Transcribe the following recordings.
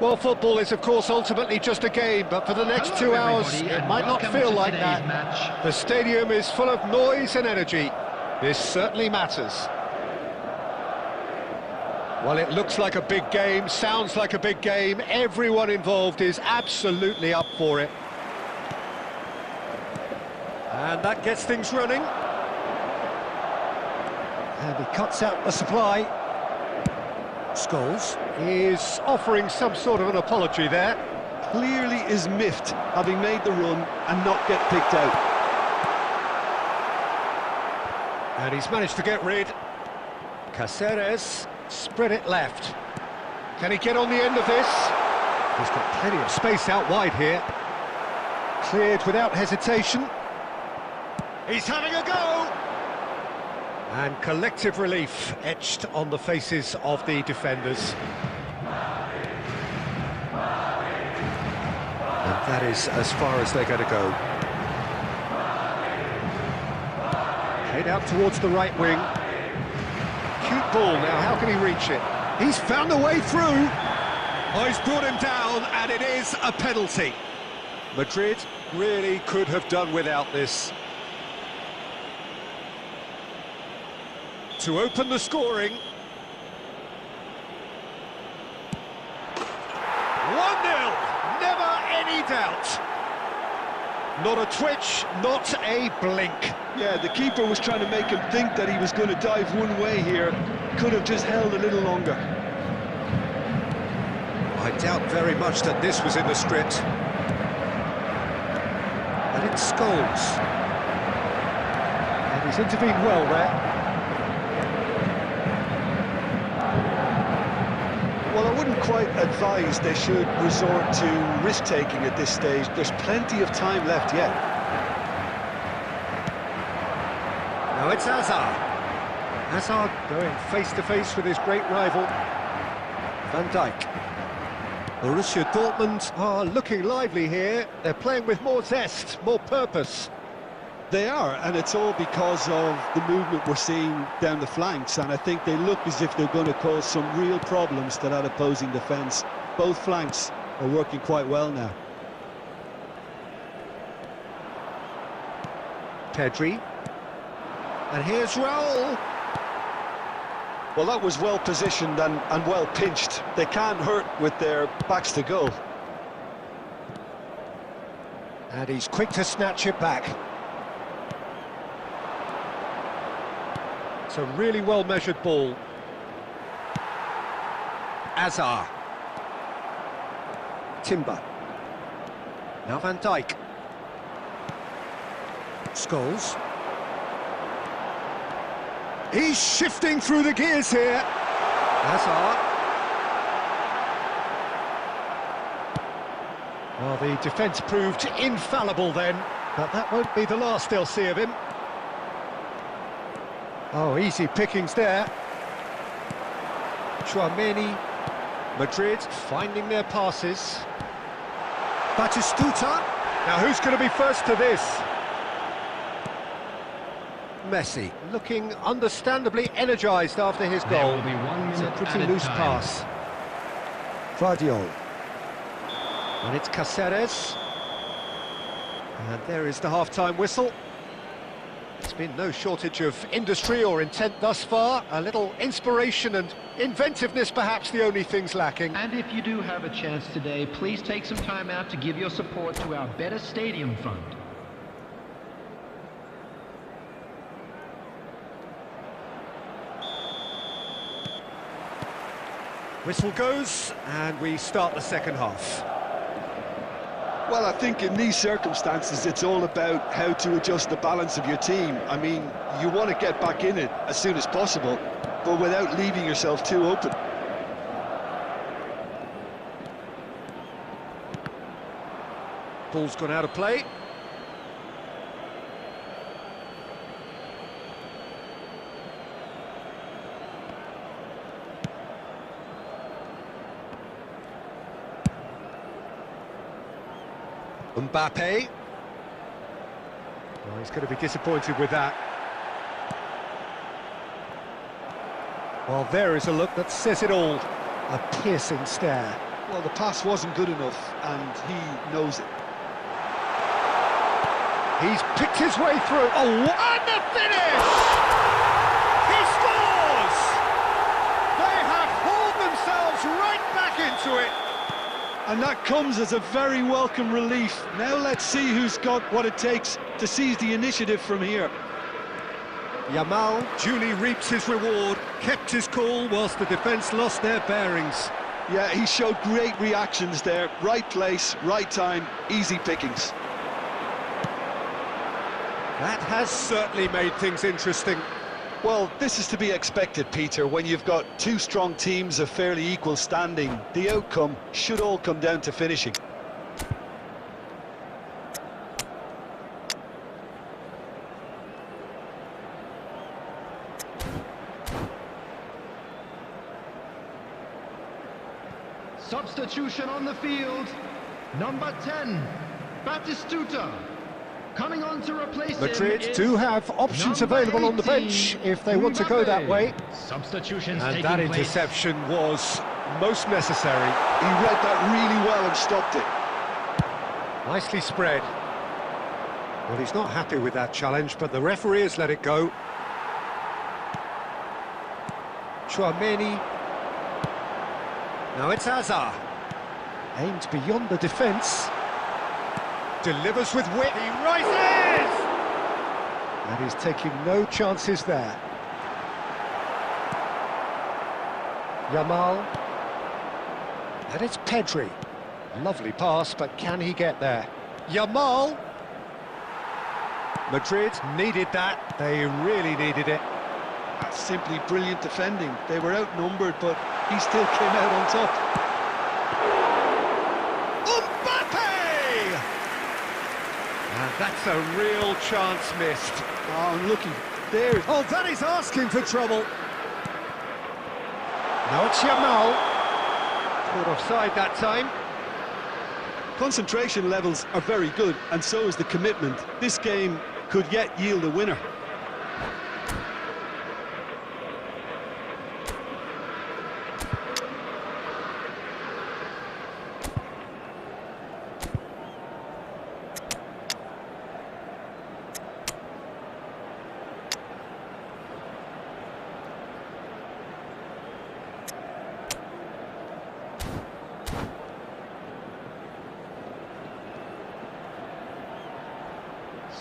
Well, football is, of course, ultimately just a game, but for the next 2 hours, it might not feel like that. The stadium is full of noise and energy. This certainly matters. Well, it looks like a big game, sounds like a big game. Everyone involved is absolutely up for it. And that gets things running. And he cuts out the supply. Scholes is offering some sort of an apology there. Clearly is miffed, having made the run and not get picked out. And he's managed to get rid. Caceres spread it left. Can he get on the end of this? He's got plenty of space out wide here. Cleared without hesitation. He's having a go! And collective relief etched on the faces of the defenders. And that is as far as they're going to go. Head out towards the right wing. Cute ball now, how can he reach it? He's found a way through! Oh, he's brought him down, and it is a penalty. Madrid really could have done without this. To open the scoring. 1-0, never any doubt. Not a twitch, not a blink. Yeah, the keeper was trying to make him think that he was going to dive one way here. Could have just held a little longer. I doubt very much that this was in the script. And it's Scholes. And he's intervened well there. Well, I wouldn't quite advise they should resort to risk-taking at this stage. There's plenty of time left yet. Now it's Hazard. Hazard going face-to-face with his great rival, Van Dijk. Borussia Dortmund are looking lively here. They're playing with more zest, more purpose. They are, and it's all because of the movement we're seeing down the flanks, and I think they look as if they're going to cause some real problems to that opposing defence. Both flanks are working quite well now. Pedri. And here's Raul. Well, that was well positioned and well pinched. They can't hurt with their backs to goal. And he's quick to snatch it back. It's a really well-measured ball. Hazard. Timber. Now Van Dijk. Scholes. He's shifting through the gears here. Hazard. Well, the defence proved infallible then, but that won't be the last they'll see of him. Oh, easy pickings there. Tchouaméni. Madrid finding their passes. Batistuta. Now who's going to be first to this? Messi looking understandably energised after his goal. It's a pretty loose pass. Vardiol. And it's Caceres. And there is the half-time whistle. There's been no shortage of industry or intent thus far. A little inspiration and inventiveness, perhaps the only things lacking. And if you do have a chance today, please take some time out to give your support to our Better Stadium Fund. Whistle goes, and we start the second half. Well, I think in these circumstances, it's all about how to adjust the balance of your team. I mean, you want to get back in it as soon as possible, but without leaving yourself too open. Ball's gone out of play. Mbappe. Oh, he's going to be disappointed with that. Well, there is a look that says it all. A piercing stare. Well, the pass wasn't good enough, and he knows it. He's picked his way through. Oh, and the finish! He scores! They have hauled themselves right back into it. And that comes as a very welcome relief. Now let's see who's got what it takes to seize the initiative from here. Yamal duly reaps his reward, kept his cool whilst the defence lost their bearings. Yeah, he showed great reactions there. Right place, right time, easy pickings. That has certainly made things interesting. Well, this is to be expected, Peter. When you've got two strong teams of fairly equal standing, the outcome should all come down to finishing. Substitution on the field. Number 10, Batistuta. Coming on to replace Madrid him do have options available on the bench if they want to go that way. Substitutions And taking that place. interception was most necessary. He read that really well and stopped it. Nicely spread. Well, he's not happy with that challenge, but the referee has let it go. Chouameni. Now it's Hazard. Aimed beyond the defence. Delivers with wit. He rises! And he's taking no chances there. Yamal. And it's Pedri. Lovely pass, but can he get there? Yamal. Madrid needed that. They really needed it. That's simply brilliant defending. They were outnumbered, but he still came out on top. And that's a real chance missed. Oh, and looking there. Oh, that is asking for trouble. Now it's Yamal. Caught offside that time. Concentration levels are very good, and so is the commitment. This game could yet yield a winner.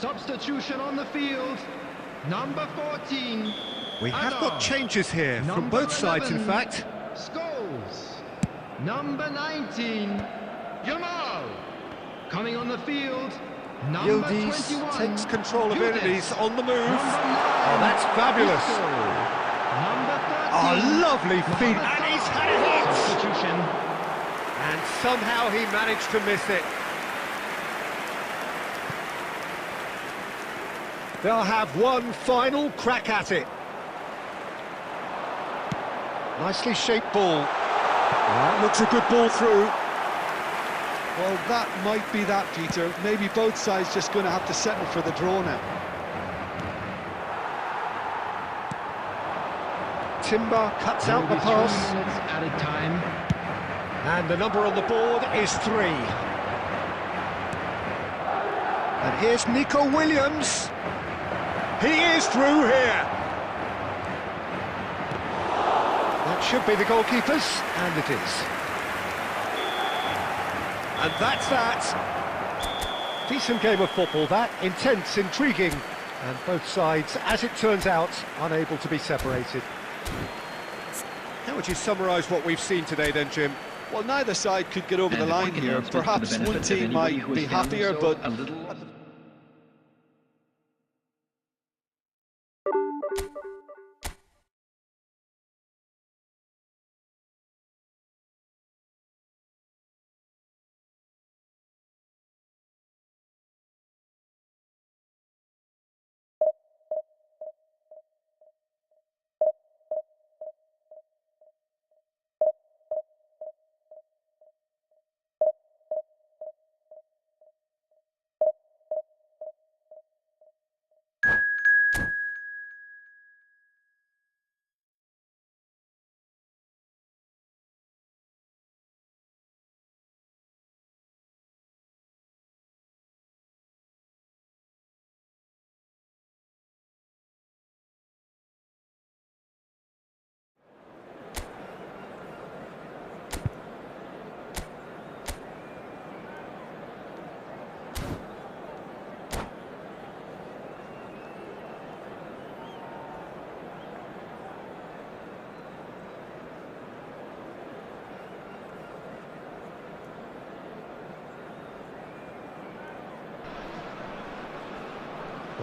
Substitution on the field. Number 14. We have got changes here from both sides, in fact. Scholes. Number 19. Yamal. Coming on the field. Number Yildiz 21. takes control of it and he's on the move. Oh, that's fabulous. Number 13. Oh, lovely feet. And he's had it hit. Substitution. And somehow he managed to miss it. They'll have one final crack at it. Nicely shaped ball. That looks a good ball through. Well, that might be that, Peter. Maybe both sides just going to have to settle for the draw now. Timber cuts out the pass. Added time. And the number on the board is 3. And here's Nico Williams. He is through here. That should be the goalkeepers, and it is. And that's that. Decent game of football, that. Intense, intriguing. And both sides, as it turns out, unable to be separated. How would you summarise what we've seen today then, Jim? Well, neither side could get over the line here. Perhaps one team might be happier, but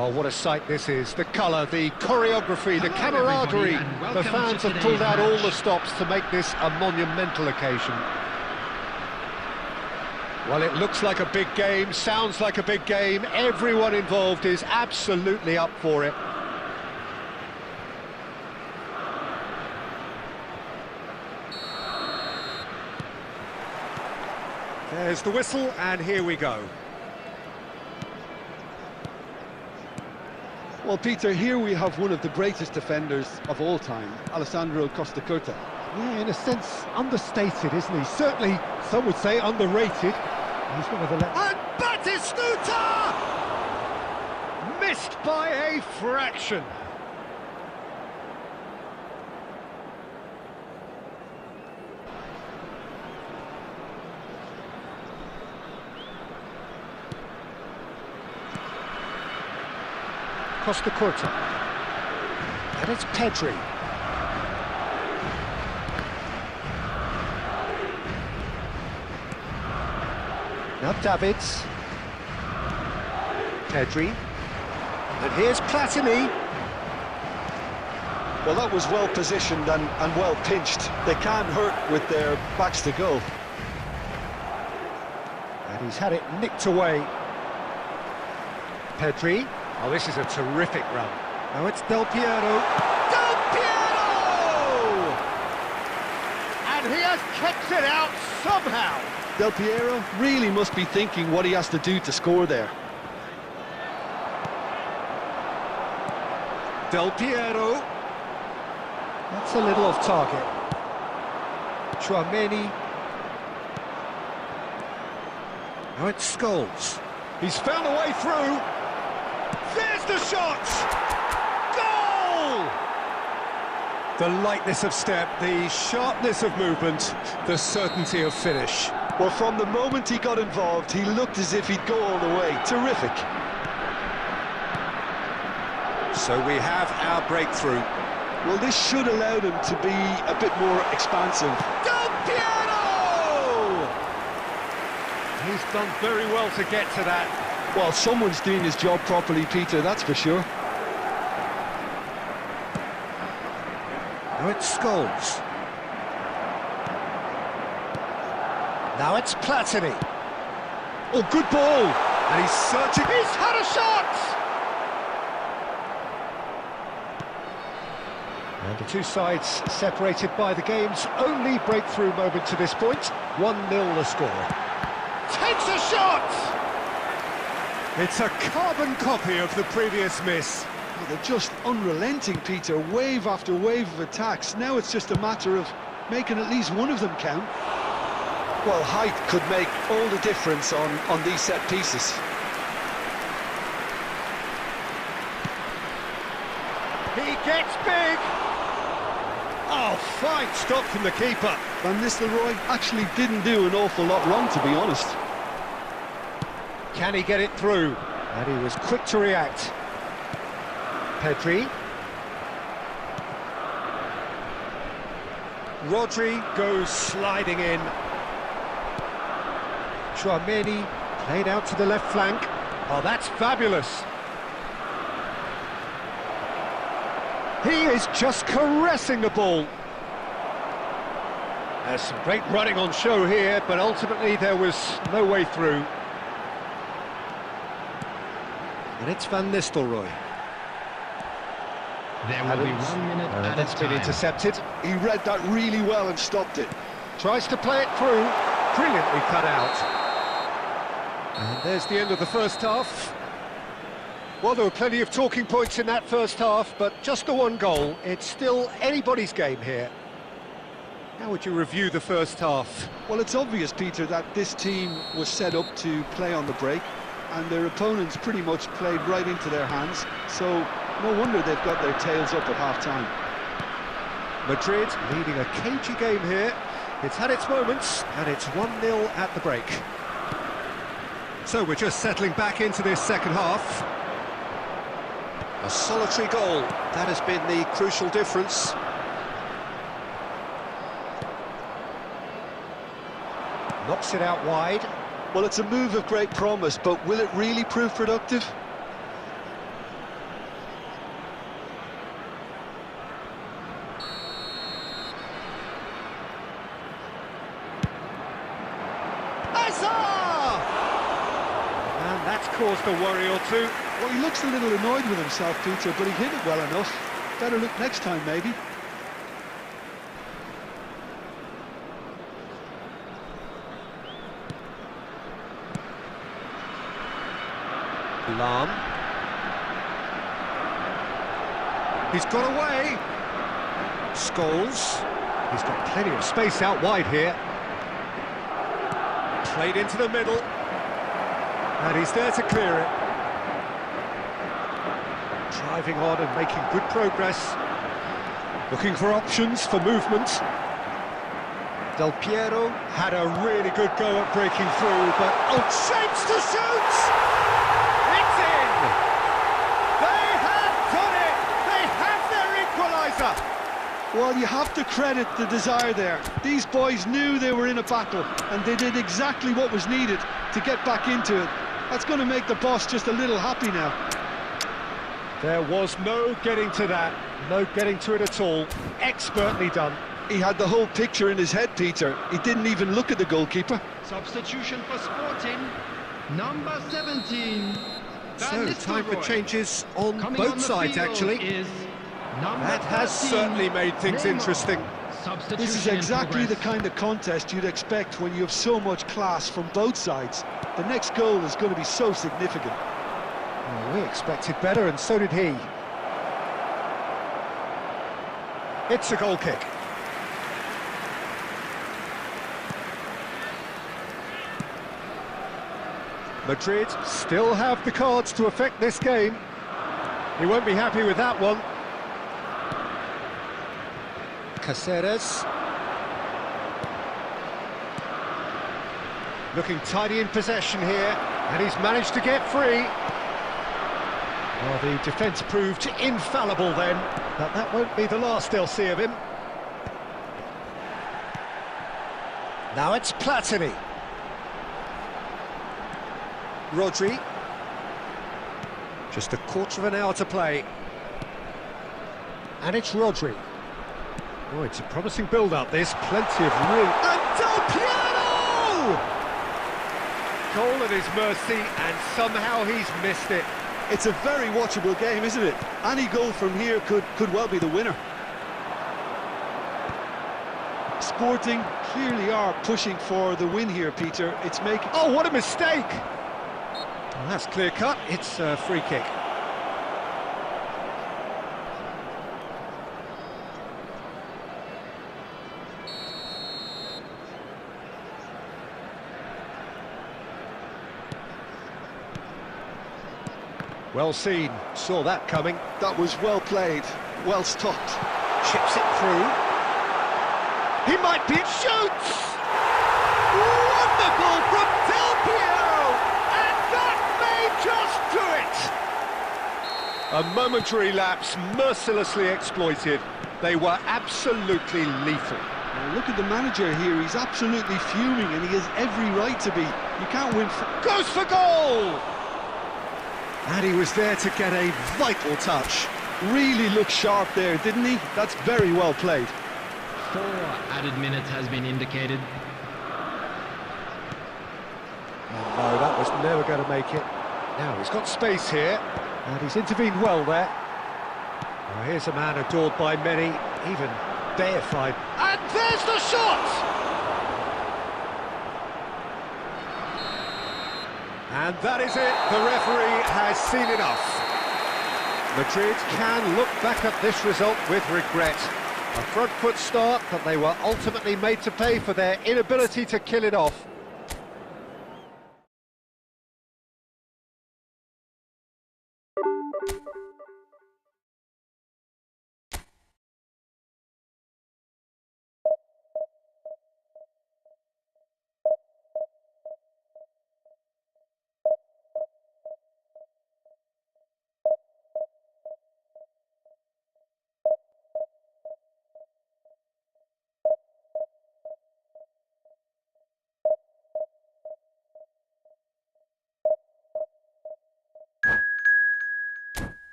Well, what a sight this is. The colour, the choreography, the camaraderie. The fans have pulled out all the stops to make this a monumental occasion. Well, it looks like a big game, sounds like a big game. Everyone involved is absolutely up for it. There's the whistle, and here we go. Well, Peter, here we have one of the greatest defenders of all time, Alessandro Costa Curta. Yeah, in a sense, understated, isn't he? Certainly, some would say underrated. He's one of the... And Batistuta! Missed by a fraction. Costa Curta. And it's Pedri. Now Davids. Pedri. And here's Platini. Well, that was well positioned and well pinched. They can't hurt with their backs to goal. And he's had it nicked away. Pedri. Oh, this is a terrific run. Now it's Del Piero. Del Piero! And he has kept it out somehow. Del Piero really must be thinking what he has to do to score there. Del Piero. That's a little off target. Chouameni. Now it's Scholes. He's found a way through. There's the shot! Goal! The lightness of step, the sharpness of movement, the certainty of finish. Well, from the moment he got involved, he looked as if he'd go all the way. Terrific. So we have our breakthrough. Well, this should allow them to be a bit more expansive. Del Piero! He's done very well to get to that. Well, someone's doing his job properly, Peter, that's for sure. Now it's Scholes. Now it's Platini. Oh, good ball! And he's searching. He's had a shot! And the two sides separated by the game's only breakthrough moment to this point. 1-0 the score. Takes a shot! It's a carbon copy of the previous miss. Well, they're just unrelenting, Peter. Wave after wave of attacks. Now it's just a matter of making at least one of them count. Well, height could make all the difference on these set pieces. He gets big. Oh, fine stop from the keeper. Van Nistelrooy actually didn't do an awful lot wrong, to be honest. Can he get it through? And he was quick to react. Pedri. Rodri goes sliding in. Chouameni played out to the left flank. Oh, that's fabulous. He is just caressing the ball. There's some great running on show here, but ultimately there was no way through. And it's Van Nistelrooy. There will be 1 minute at a That's been time. intercepted. He read that really well and stopped it. Tries to play it through. Brilliantly cut out. And there's the end of the first half. Well, there were plenty of talking points in that first half, but just the one goal. It's still anybody's game here. How would you review the first half? Well, it's obvious, Peter, that this team was set up to play on the break, and their opponents pretty much played right into their hands, so no wonder they've got their tails up at half-time. Madrid leading a cagey game here. It's had its moments, and it's 1-0 at the break. So we're just settling back into this second half. A solitary goal, that has been the crucial difference. Knocks it out wide. Well, it's a move of great promise, but will it really prove productive? caused a worry or two. Well, he looks a little annoyed with himself, Peter, but he hit it well enough. Better look next time, maybe. Lam. He's got away. Scholes. He's got plenty of space out wide here. Played into the middle. And he's there to clear it. Driving on and making good progress. Looking for options for movement. Del Piero had a really good go at breaking through, but oh, shapes to shoot! It's in! They have done it! They have their equaliser! Well, you have to credit the desire there. These boys knew they were in a battle, and they did exactly what was needed to get back into it. That's going to make the boss just a little happy now. There was no getting to that, no getting to it at all. Expertly done. He had the whole picture in his head, Peter. He didn't even look at the goalkeeper. Substitution for Sporting, number 17. So, time for changes on both sides, actually. That has certainly made things interesting. This is exactly the kind of contest you'd expect when you have so much class from both sides. The next goal is going to be so significant. Well, we expected better, and so did he. It's a goal kick. Madrid still have the cards to affect this game. He won't be happy with that one. Caceres. Looking tidy in possession here, and he's managed to get free. Well, the defence proved infallible then, but that won't be the last they'll see of him. Now it's Platini. Rodri. Just a quarter of an hour to play. And it's Rodri. Oh, it's a promising build-up, this. Plenty of room. And Del Piero! Goal at his mercy, and somehow he's missed it. It's a very watchable game, isn't it? Any goal from here could well be the winner. Sporting clearly are pushing for the win here, Peter. It's making... Oh, what a mistake! Well, that's clear-cut. It's a free kick. Well seen, saw that coming. That was well played, well stopped. Chips it through. He might be... Shoots! Wonderful from Del Piero! And that may just do it! A momentary lapse, mercilessly exploited. They were absolutely lethal. Now look at the manager here, he's absolutely fuming, and he has every right to be. You can't win... Goes for goal! And he was there to get a vital touch. Really looked sharp there, didn't he? That's very well played. 4 added minutes has been indicated. Oh, no, that was never going to make it. Now he's got space here, and he's intervened well there. Well, here's a man adored by many, even deified. And there's the shot! And that is it, the referee has seen enough. Madrid can look back at this result with regret. A front foot start, but they were ultimately made to pay for their inability to kill it off.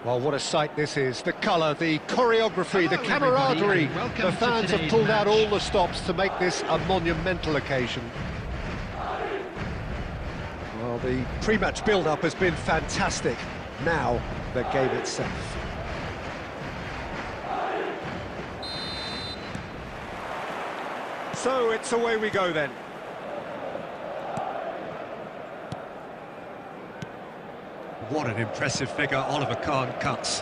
Well, what a sight this is. The colour, the choreography, the camaraderie. The fans have pulled out all the stops to make this a monumental occasion. Well, the pre-match build-up has been fantastic. Now, the game itself. So, it's away we go then. What an impressive figure Oliver Kahn cuts.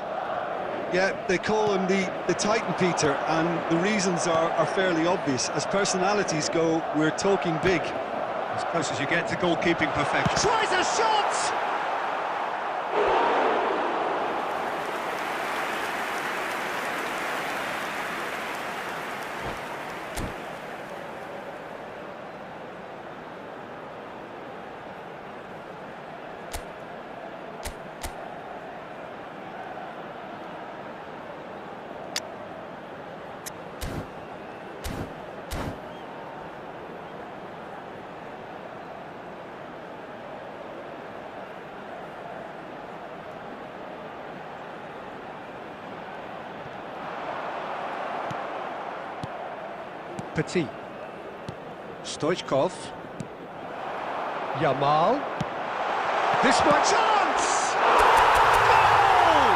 Yeah, they call him the Titan, Peter, and the reasons are fairly obvious. As personalities go, we're talking big. As close as you get to goalkeeping perfection. Tries a shot! Petit. Stoichkov. Yamal. This one, chance! Goal!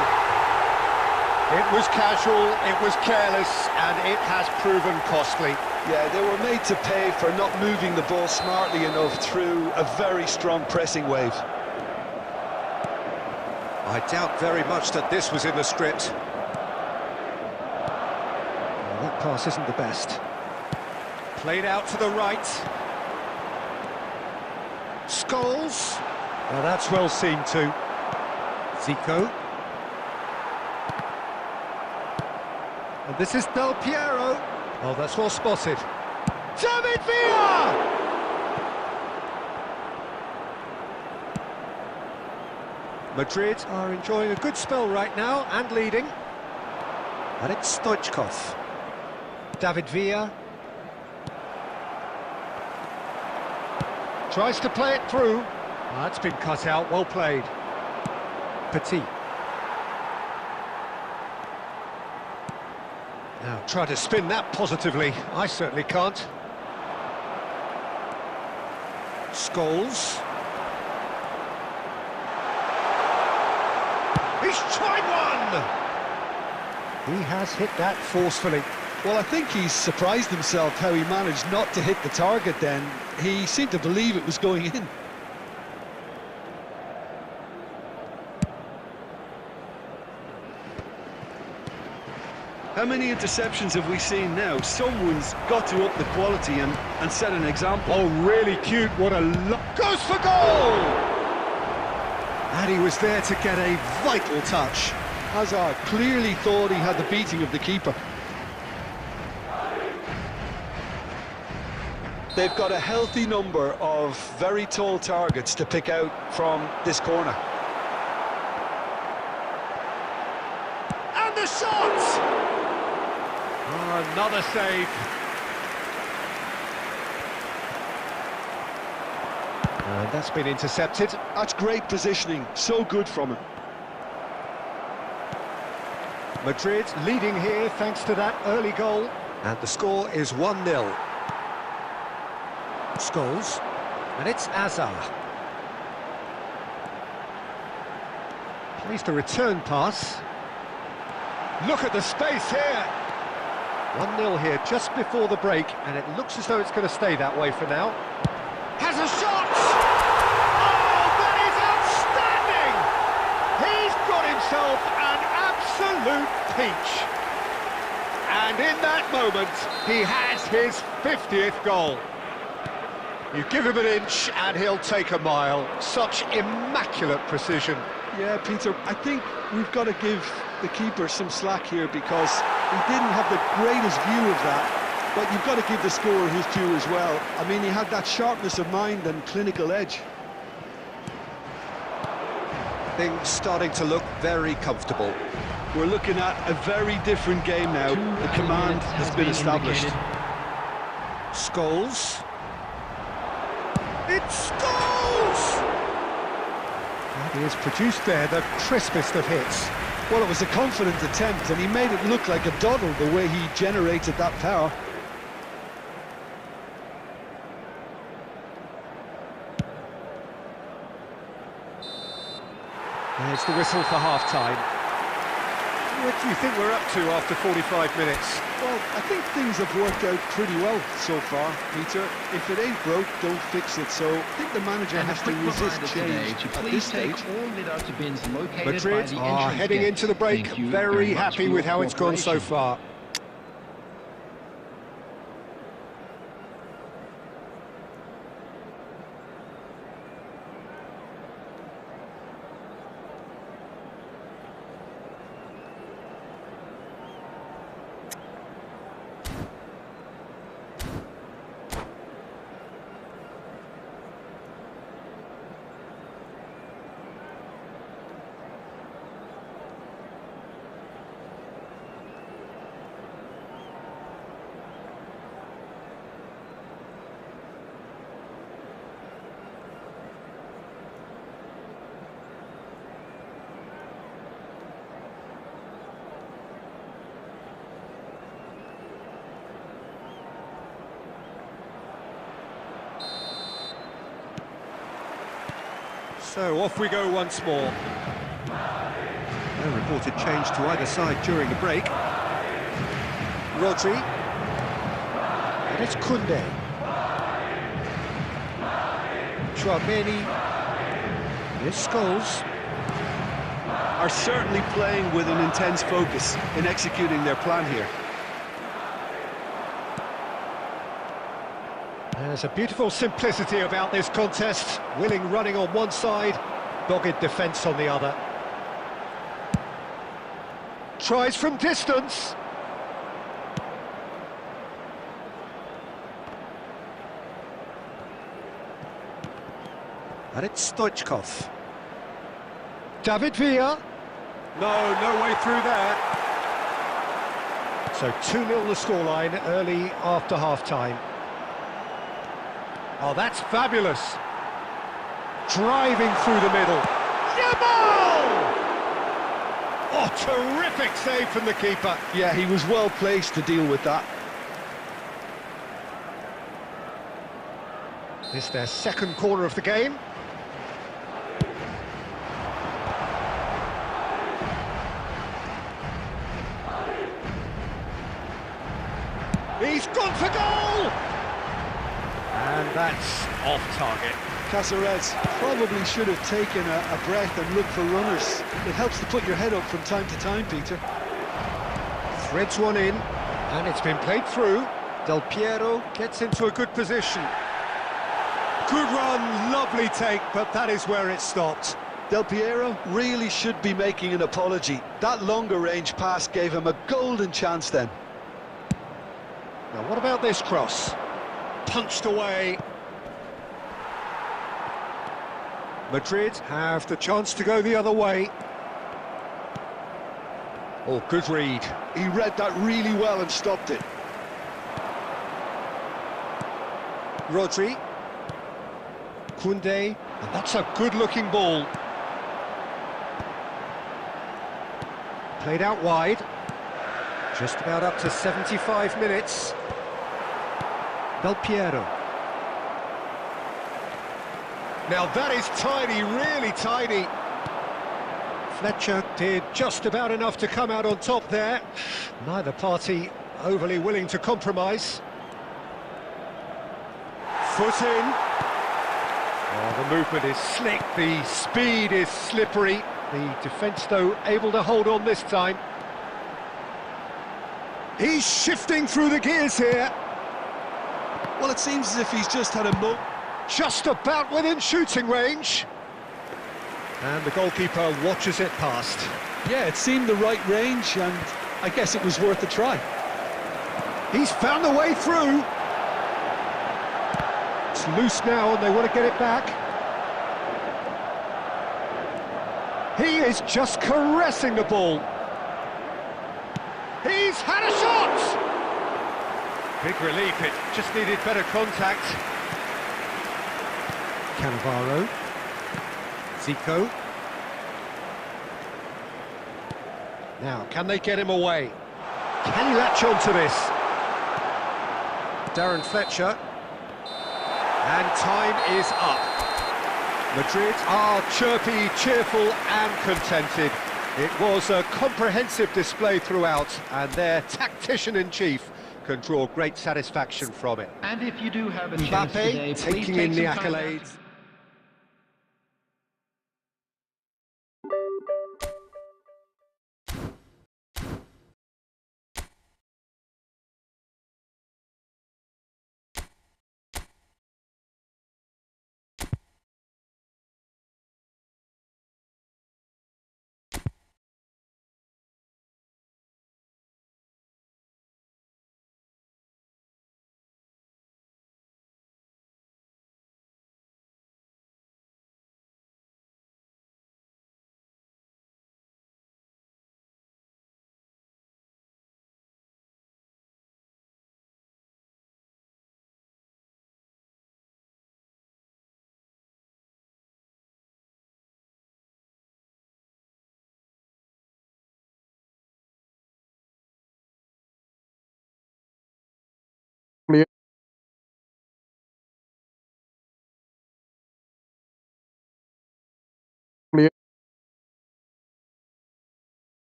It was casual, it was careless, and it has proven costly. Yeah, they were made to pay for not moving the ball smartly enough through a very strong pressing wave. I doubt very much that this was in the script. Well, that pass isn't the best. Played out to the right. Scholes. Well, that's well seen too. Zico. And this is Del Piero. Oh, that's well spotted. David Villa! Madrid are enjoying a good spell right now and leading. And it's Stoichkov. David Villa. Tries to play it through. Oh, that's been cut out, well played. Petit. Now try to spin that positively. I certainly can't. Scholes. He's tried one! He has hit that forcefully. Well, I think he's surprised himself how he managed not to hit the target then. He seemed to believe it was going in. How many interceptions have we seen now? Someone's got to up the quality and set an example. Oh, really cute. What a look. Goes for goal! And he was there to get a vital touch. Hazard clearly thought he had the beating of the keeper. They've got a healthy number of very tall targets to pick out from this corner. And the shot! Oh, another save. And that's been intercepted. That's great positioning, so good from him. Madrid leading here thanks to that early goal. And the score is 1-0. Scholes, and it's Hazard. Plays the return pass. Look at the space here. 1-0 here just before the break, and it looks as though it's going to stay that way for now. Has a shot! Oh, that is outstanding! He's got himself an absolute peach. And in that moment, he has his 50th goal. You give him an inch and he'll take a mile. Such immaculate precision. Yeah, Peter, I think we've got to give the keeper some slack here because he didn't have the greatest view of that, but you've got to give the scorer his due as well. I mean, he had that sharpness of mind and clinical edge. Things starting to look very comfortable. We're looking at a very different game now. The command has been established. Scholes. It's Scholes! And he has produced there the crispest of hits. Well, it was a confident attempt, and he made it look like a doddle the way he generated that power. There's the whistle for half-time. What do you think we're up to after 45 minutes? Well, I think things have worked out pretty well so far, Peter. If it ain't broke, don't fix it. So I think the manager has to resist change at this stage. Madrid are heading into the break, very happy with how it's gone so far. So off we go once more. No reported change to either side during the break. Rodri. And it's Koundé. Chouameni. Here's Scholes. Are certainly playing with an intense focus in executing their plan here. There's a beautiful simplicity about this contest. Willing running on one side, dogged defence on the other. Tries from distance. And it's Stoichkov. David Villa. No way through there. So 2-0 the scoreline early after half-time. Oh, that's fabulous. Driving through the middle. Jamal! Oh, terrific save from the keeper. Yeah, he was well placed to deal with that. This is their second corner of the game. He's gone for goal! And that's off target. Caceres probably should have taken a breath and looked for runners. It helps to put your head up from time to time, Peter. Threads one in, and it's been played through. Del Piero gets into a good position. Good run, lovely take, but that is where it stopped. Del Piero really should be making an apology. That longer range pass gave him a golden chance then. Now what about this cross? Punched away. Madrid have the chance to go the other way. Oh, good read. He read that really well and stopped it. Rodri. Koundé. And that's a good-looking ball. Played out wide. Just about up to 75 minutes. Del Piero. Now that is tiny, really tiny. Fletcher did just about enough to come out on top there. Neither party overly willing to compromise. Foot in. Oh, the movement is slick, the speed is slippery. The defence, though, able to hold on this time. He's shifting through the gears here. Well, it seems as if he's just had a moment. Just about within shooting range. And the goalkeeper watches it past. Yeah, it seemed the right range, and I guess it was worth a try. He's found the way through. It's loose now, and they want to get it back. He is just caressing the ball. He's had a shot! Big relief, it just needed better contact. Cannavaro. Zico. Now, can they get him away? Can he latch on to this? Darren Fletcher. And time is up. Madrid are chirpy, cheerful and contented. It was a comprehensive display throughout, and their tactician-in-chief can draw great satisfaction from it. And if you do have a chance Mbappe today, please taking take in the some time out accolades.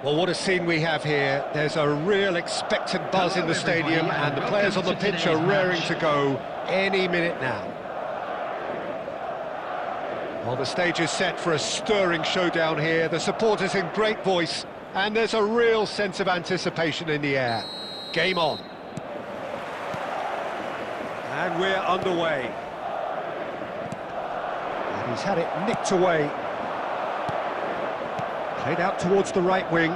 Well, what a scene we have here. There's a real expectant buzz in the stadium, and the players on the pitch are raring to go any minute now. Well, the stage is set for a stirring showdown here. The supporters in great voice, and there's a real sense of anticipation in the air. Game on. And we're underway. And he's had it nicked away. Played out towards the right wing.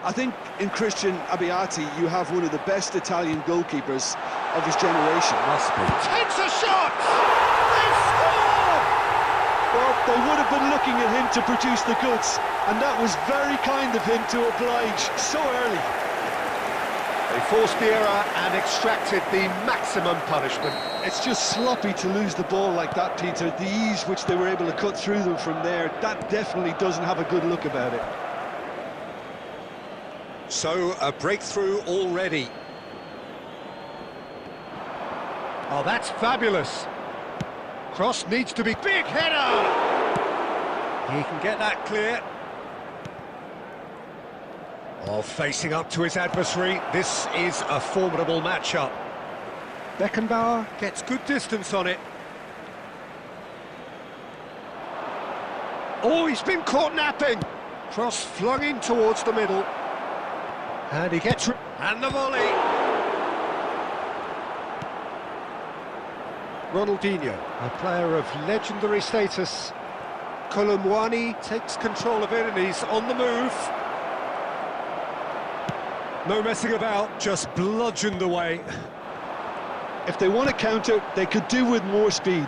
I think in Christian Abbiati you have one of the best Italian goalkeepers of his generation. Must be. Takes a shot! They score! Well, they would have been looking at him to produce the goods, and that was very kind of him to oblige so early. They forced the error and extracted the maximum punishment. It's just sloppy to lose the ball like that, Peter. The ease which they were able to cut through them from there, that definitely doesn't have a good look about it. So, a breakthrough already. Oh, that's fabulous. Cross needs to be... Big header! He can get that clear. Oh, facing up to his adversary, this is a formidable matchup. Beckenbauer gets good distance on it. Oh, he's been caught napping. Cross flung in towards the middle. And he gets... And the volley. Ronaldinho, a player of legendary status. Colomwani takes control of it and he's on the move. No messing about, just bludgeoned away. If they want to counter, they could do with more speed.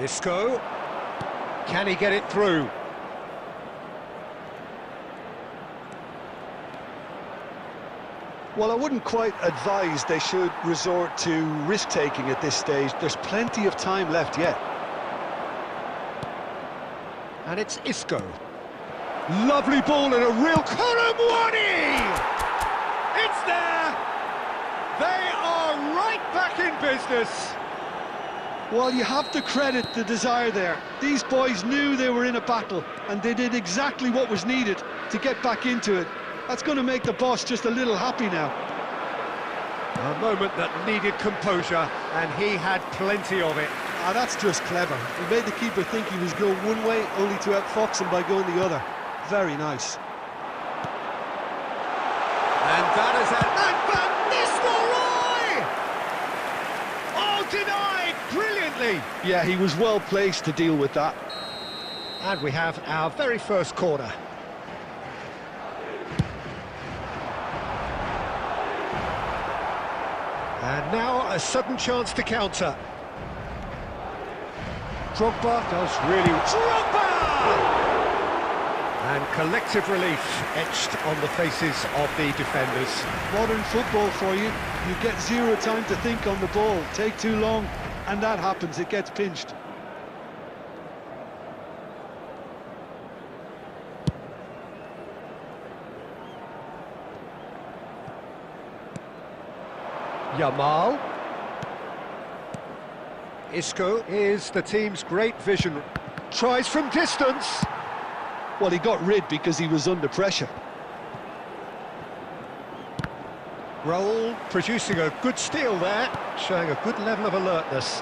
Isco. Can he get it through? Well, I wouldn't quite advise they should resort to risk-taking at this stage. There's plenty of time left yet. And it's Isco. Lovely ball and a real Colomwani! It's there! They are right back in business! Well, you have to credit the desire there. These boys knew they were in a battle, and they did exactly what was needed to get back into it. That's going to make the boss just a little happy now. A moment that needed composure, and he had plenty of it. Ah, that's just clever. He made the keeper think he was going one way, only to outfox him by going the other. Very nice. And that is it. And Van Nistelrooy! Oh, denied brilliantly. Yeah, he was well placed to deal with that. And we have our very first corner. And now a sudden chance to counter. Drogba does really... Drogba! And collective relief etched on the faces of the defenders. Modern football for you. You get zero time to think on the ball. Take too long, and that happens. It gets pinched. Yamal. Isco is the team's great vision. Tries from distance. Well, he got rid because he was under pressure. Raul producing a good steal there, showing a good level of alertness.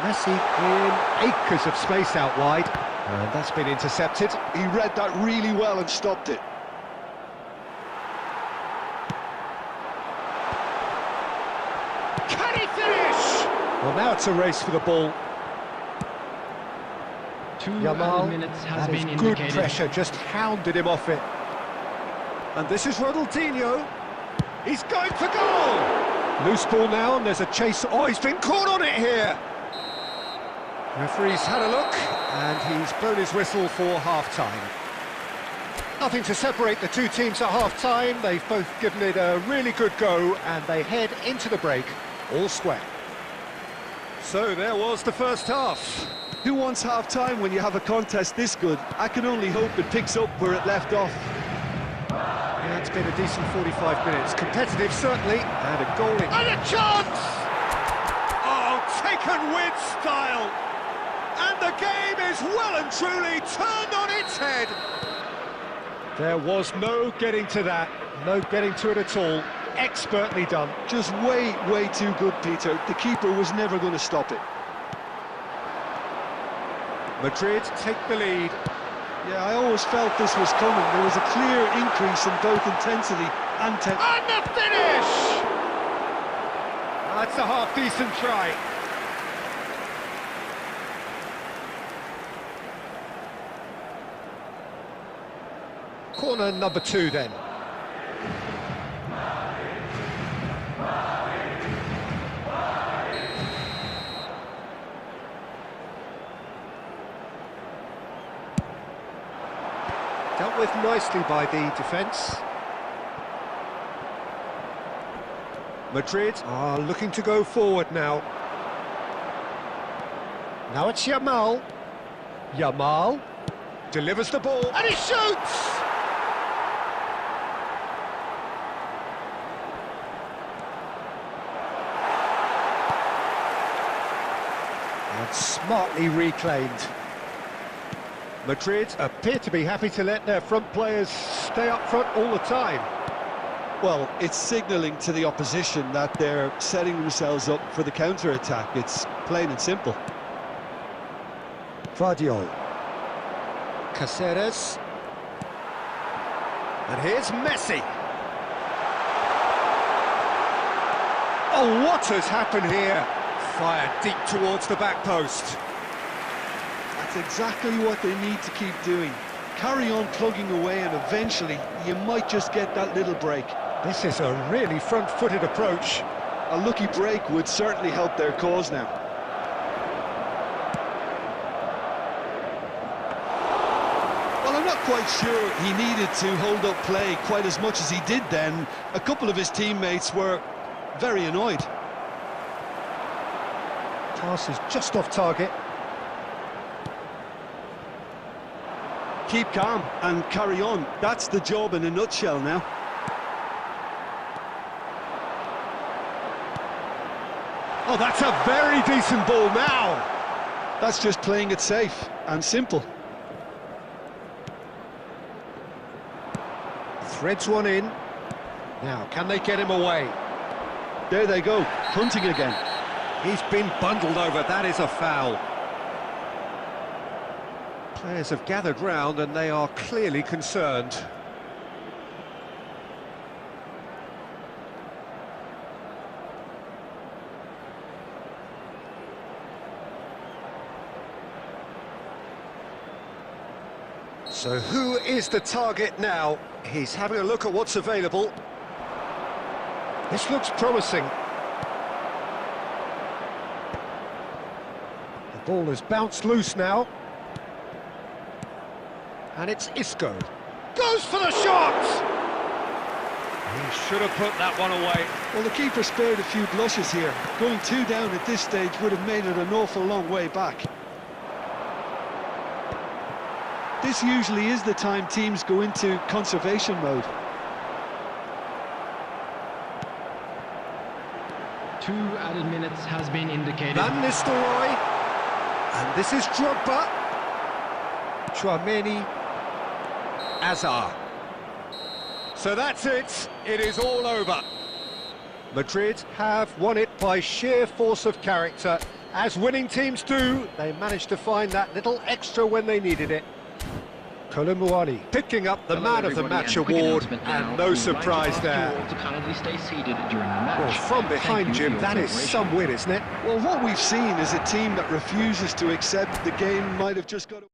Messi in acres of space out wide, and that's been intercepted. He read that really well and stopped it. Can he finish? Well, now it's a race for the ball. Yamal, that is good pressure, just hounded him off it. And this is Ronaldinho. He's going for goal! Loose ball now, and there's a chase. Oh, he's been caught on it here! Referee's had a look, and he's blown his whistle for half-time. Nothing to separate the two teams at half-time. They've both given it a really good go, and they head into the break all square. So there was the first half. Who wants half-time when you have a contest this good? I can only hope it picks up where it left off. Yeah, it's been a decent 45 minutes. Competitive, certainly, and a goal in. And a chance! Oh, taken with style! And the game is well and truly turned on its head. There was no getting to that, no getting to it at all. Expertly done. Just way too good, Peter. The keeper was never going to stop it. Madrid take the lead. Yeah, I always felt this was coming. There was a clear increase in both intensity and And the finish! That's a half-decent try. Corner number 2 then. Dealt with nicely by the defence. Madrid are looking to go forward now. Now it's Yamal. Yamal delivers the ball and he shoots! And smartly reclaimed. Madrid appear to be happy to let their front players stay up front all the time. Well, it's signalling to the opposition that they're setting themselves up for the counter-attack. It's plain and simple. Guardiola. Caceres. And here's Messi. Oh, what has happened here? Fired deep towards the back post. That's exactly what they need to keep doing. Carry on plugging away and eventually you might just get that little break. This is a really front-footed approach. A lucky break would certainly help their cause now. Well, I'm not quite sure he needed to hold up play quite as much as he did then. A couple of his teammates were very annoyed. Pass is just off target. Keep calm and carry on. That's the job in a nutshell now. Oh, that's a very decent ball now. That's just playing it safe and simple. Threads one in. Now, can they get him away? There they go, hunting again. He's been bundled over. That is a foul. Players have gathered round and they are clearly concerned. So who is the target now? He's having a look at what's available. This looks promising. The ball has bounced loose now. And it's Isco. Goes for the shot! He should have put that one away. Well, the keeper spared a few blushes here. Going 2 down at this stage would have made it an awful long way back. This usually is the time teams go into conservation mode. 2 added minutes has been indicated. Van Nistelrooy. And this is Drogba. Chouameni. Azar. So that's it. It is all over. Madrid have won it by sheer force of character. As winning teams do, they managed to find that little extra when they needed it. Kolomuani picking up the Man of the Match award, and no surprise there. Well, from behind, Jim, that is some win, isn't it? Well, what we've seen is a team that refuses to accept the game might have just got away.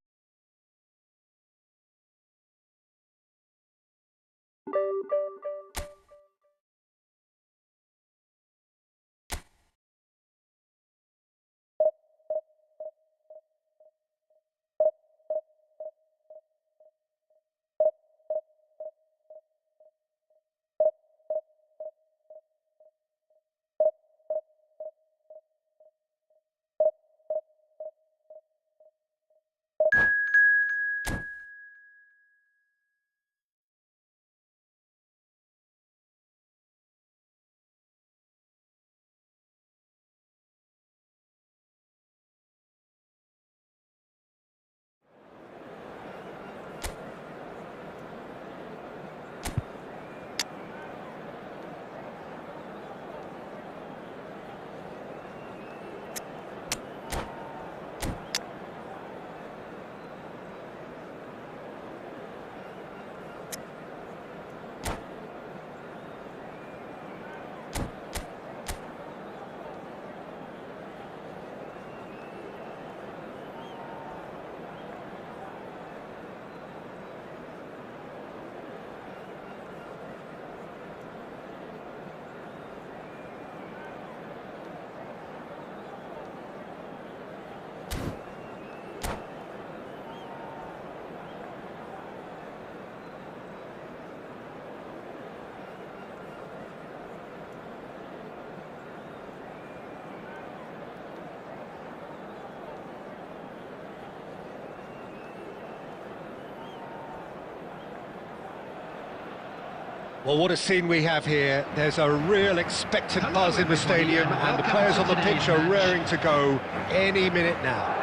Well, what a scene we have here. There's a real expectant buzz in the stadium, and the players on the pitch are raring to go any minute now.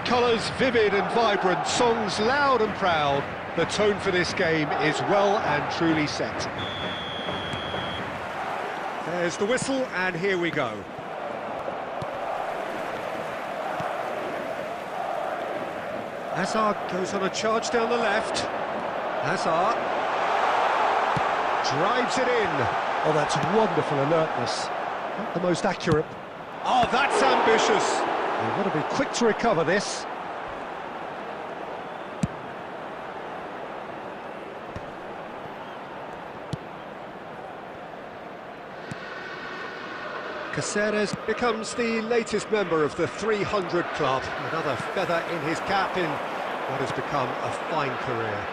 Colours vivid and vibrant, songs loud and proud. The tone for this game is well and truly set. There's the whistle, and here we go. Hazard goes on a charge down the left. Hazard drives it in. Oh, that's wonderful alertness. Not the most accurate. Oh, that's ambitious. You've got to be quick to recover this. Caceres becomes the latest member of the 300 club. Another feather in his cap in what has become a fine career.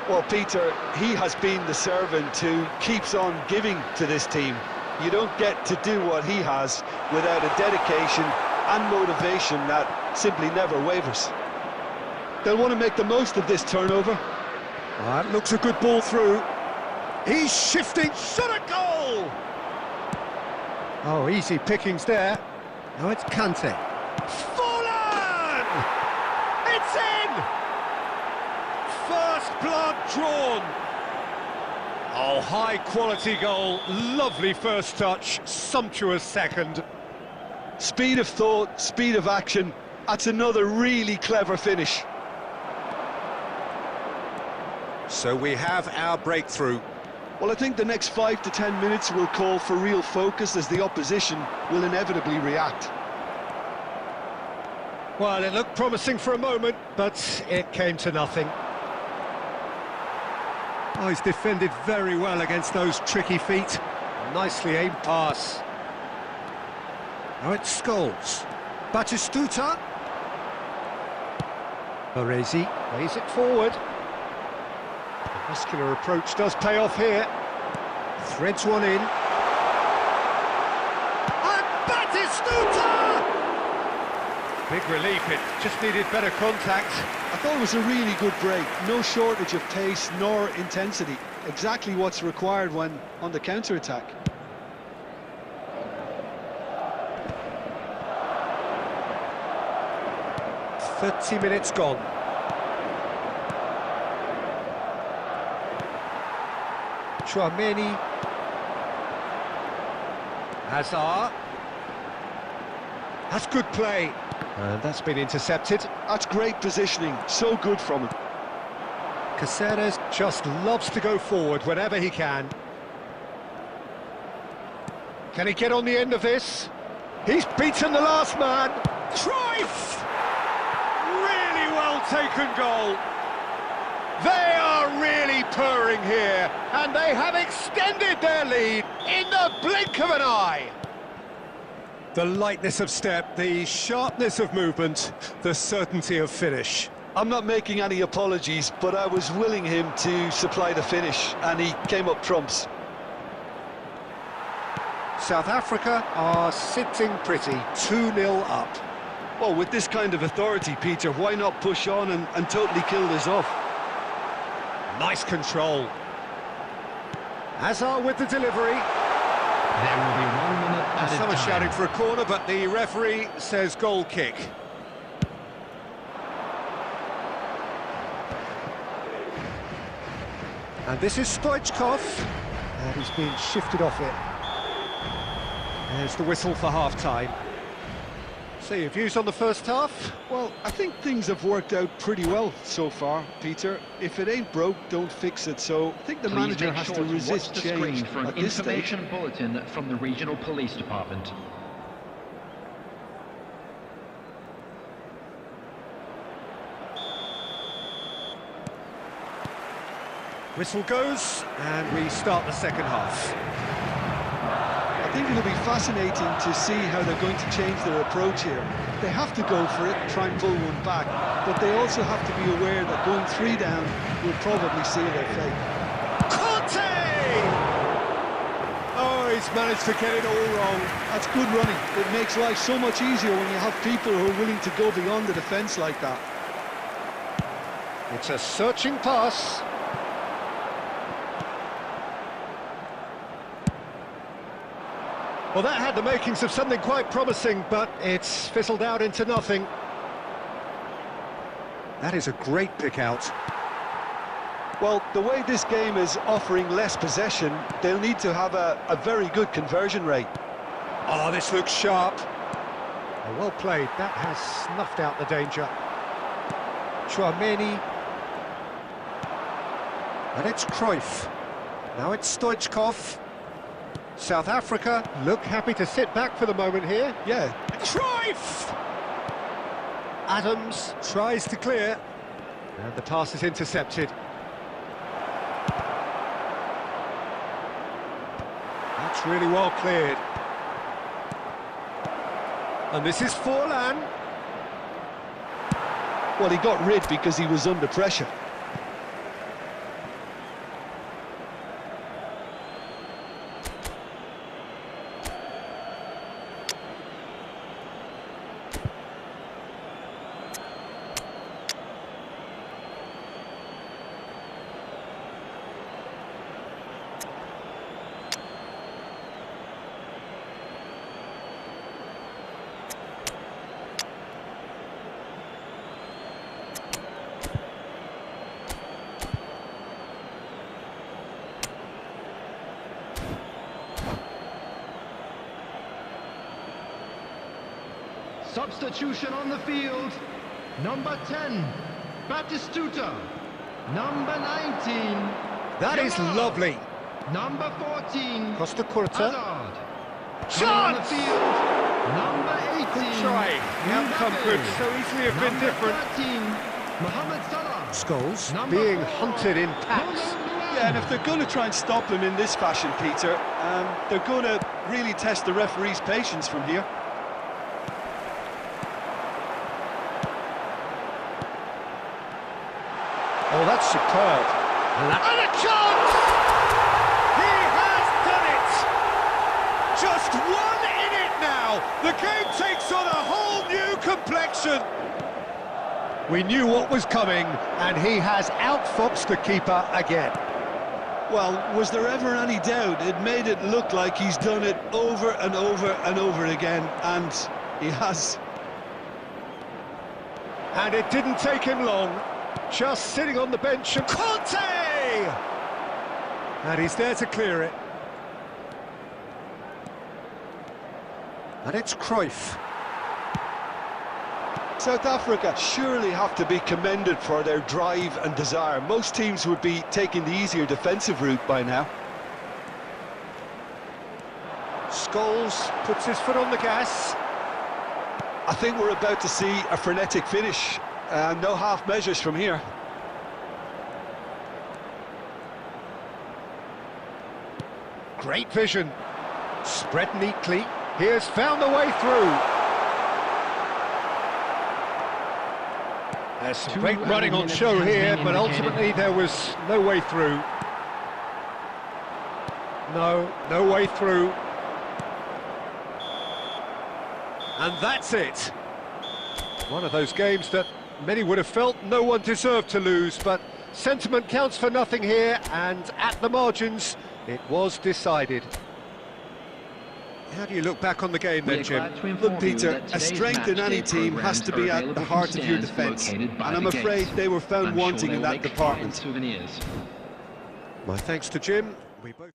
Well, Peter, he has been the servant who keeps on giving to this team. You don't get to do what he has without a dedication and motivation that simply never wavers. They'll want to make the most of this turnover. That looks a good ball through. He's shifting, shot a goal! Oh, easy pickings there. Now it's Kante. Fallen! It's in! First blood drawn. Oh, high-quality goal. Lovely first touch. Sumptuous second. Speed of thought, speed of action. That's another really clever finish. So we have our breakthrough. Well, I think the next 5 to 10 minutes will call for real focus as the opposition will inevitably react. Well, it looked promising for a moment, but it came to nothing. Oh, he's defended very well against those tricky feet. Nicely aimed pass. Now it's Scholes. Batistuta. Baresi plays it forward. The muscular approach does pay off here. Threads one in. And Batistuta! Big relief, it just needed better contact. I thought it was a really good break. No shortage of pace nor intensity. Exactly what's required when on the counter-attack. "30 minutes gone. Chouameni. Hazard. That's good play. And that's been intercepted. That's great positioning, so good from him. Caceres just loves to go forward whenever he can. Can he get on the end of this? He's beaten the last man. Cruyff! Really well taken goal. They are really purring here, and they have extended their lead in the blink of an eye. The lightness of step, the sharpness of movement, the certainty of finish. I'm not making any apologies, but I was willing him to supply the finish, and he came up trumps. South Africa are sitting pretty, 2-0 up. Well, with this kind of authority, Peter, why not push on and totally kill this off? Nice control. Hazard with the delivery. There will be 1 minute at a time. Some are shouting for a corner, but the referee says goal kick. And this is Stoichkov, and he's being shifted off it. There's the whistle for half-time. So your views on the first half? Well, I think things have worked out pretty well so far, Peter. If it ain't broke, don't fix it. So I think the manager has to resist change for an at this stage. information bulletin from the regional police department. Whistle goes, and we start the second half. I think it'll be fascinating to see how they're going to change their approach here. They have to go for it, try and pull one back, but they also have to be aware that going 3 down will probably seal their fate. Kante! Oh, he's managed to get it all wrong. That's good running. It makes life so much easier when you have people who are willing to go beyond the defence like that. It's a searching pass. Well, that had the makings of something quite promising, but it's fizzled out into nothing. That is a great pick out. Well, the way this game is offering less possession, they'll need to have a very good conversion rate. Oh, this looks sharp. Oh, well played. That has snuffed out the danger. Chouameni. And it's Cruyff. Now it's Stoichkov. South Africa look happy to sit back for the moment here. Yeah. Cruyff! Adams tries to clear. And the pass is intercepted. That's really well cleared. And this is Forlan. Well, he got rid because he was under pressure. Substitution on the field. Number 10, Batistuta. Number 19. That is Yamal. lovely. Number 14. Costa Curta. Hazard. Chance! On the field. Number 18. Good try. The outcome could so easily have been different. 13, Mohamed Salah. Scholes Number being 4, hunted in packs. Yeah, and if they're going to try and stop him in this fashion, Peter, they're going to really test the referee's patience from here. Oh, that's superb. And a chance! He has done it! Just one in it now! The game takes on a whole new complexion! We knew what was coming, and he has outfoxed the keeper again. Well, was there ever any doubt? It made it look like he's done it over and over and over again, and he has. And it didn't take him long. Just sitting on the bench, and Conte! And he's there to clear it. And it's Cruyff. South Africa surely have to be commended for their drive and desire. Most teams would be taking the easier defensive route by now. Scholes puts his foot on the gas. I think we're about to see a frenetic finish. No half measures from here. Great vision. Spread neatly. He has found the way through. There's some great running on show here, but ultimately there was no way through. No way through. And that's it. One of those games that many would have felt no one deserved to lose, but sentiment counts for nothing here, and at the margins, it was decided. How do you look back on the game then, Jim? Look, Peter, a strength in any team has to be at the heart of your defence, and I'm afraid they were found wanting in that department. My thanks to Jim. We both...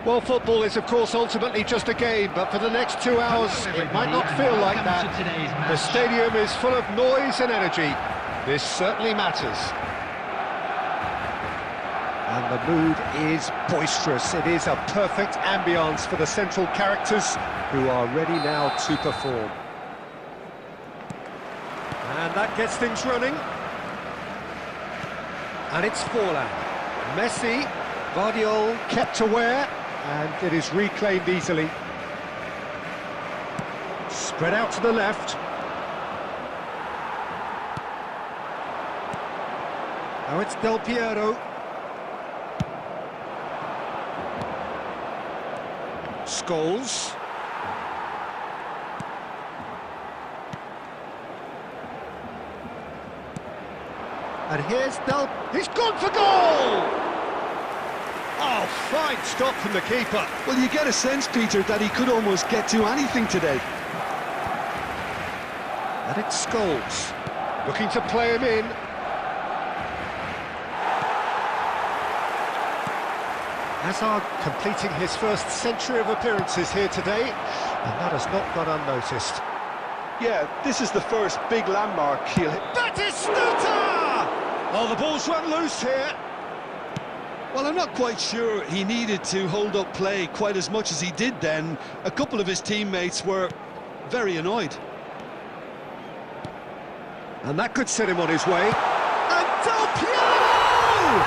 Well, football is, of course, ultimately just a game, but for the next 2 hours, it might not feel like that. The stadium is full of noise and energy. This certainly matters. And the mood is boisterous. It is a perfect ambience for the central characters who are ready now to perform. And that gets things running. And it's Forlan. Messi, Guardiola kept aware, and it is reclaimed easily. Spread out to the left. Now it's Del Piero. Scholes. And here's he's gone for goal! Oh, fine stop from the keeper. Well, you get a sense, Peter, that he could almost get to anything today. And it's Scholes, looking to play him in. Hazard completing his first century of appearances here today, and that has not gone unnoticed. Yeah, this is the first big landmark he'll hit. Batistuta! Oh, the ball's run loose here. Well, I'm not quite sure he needed to hold up play quite as much as he did then. A couple of his teammates were very annoyed. And that could set him on his way. And Del Piero!